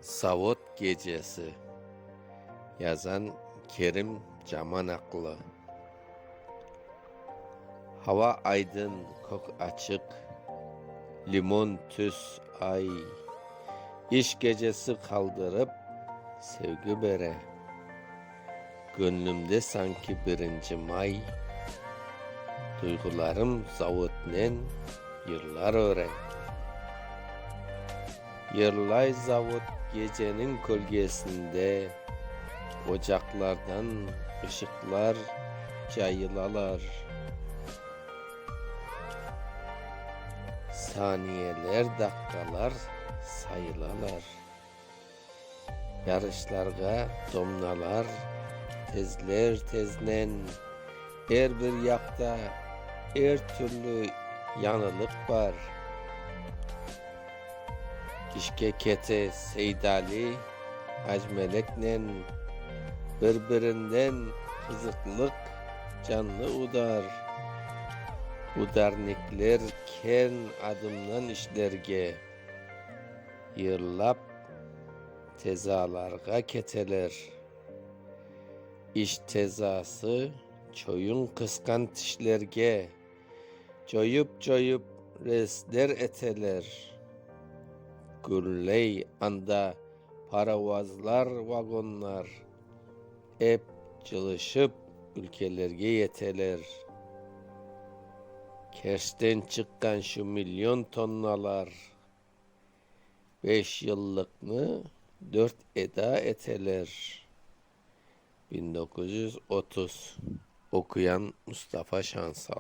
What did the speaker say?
Savut Gecesi. Yazan Kerim Camanaklı. Hava aydın, kok açık, limon tüs ay, iş gecesi kaldırıp sevgi bere. Gönlümde sanki 1. May, duygularım zavutnen yıllar öğren. Yırlay zavut gecenin gölgesinde, ocaklardan ışıklar cayılalar. Saniyeler, dakikalar sayılalar. Yarışlarga domnalar tezler teznen. Her bir yakta her türlü yanılık var. İşke kete Seydali Hacmelek'nen birbirinden kızıklık canlı udar. Udarnikler ken adımdan işlerge yırlap tezalarga keteler. İş tezası çoyun kıskan tişlerge coyup resler eteler. Gürley anda paravazlar, vagonlar hep çalışıp ülkelerge yeteler. Kersten çıkan şu milyon tonnalar 5 yıllıkını 4 eda eteler. 1930. Okuyan Mustafa Şansal.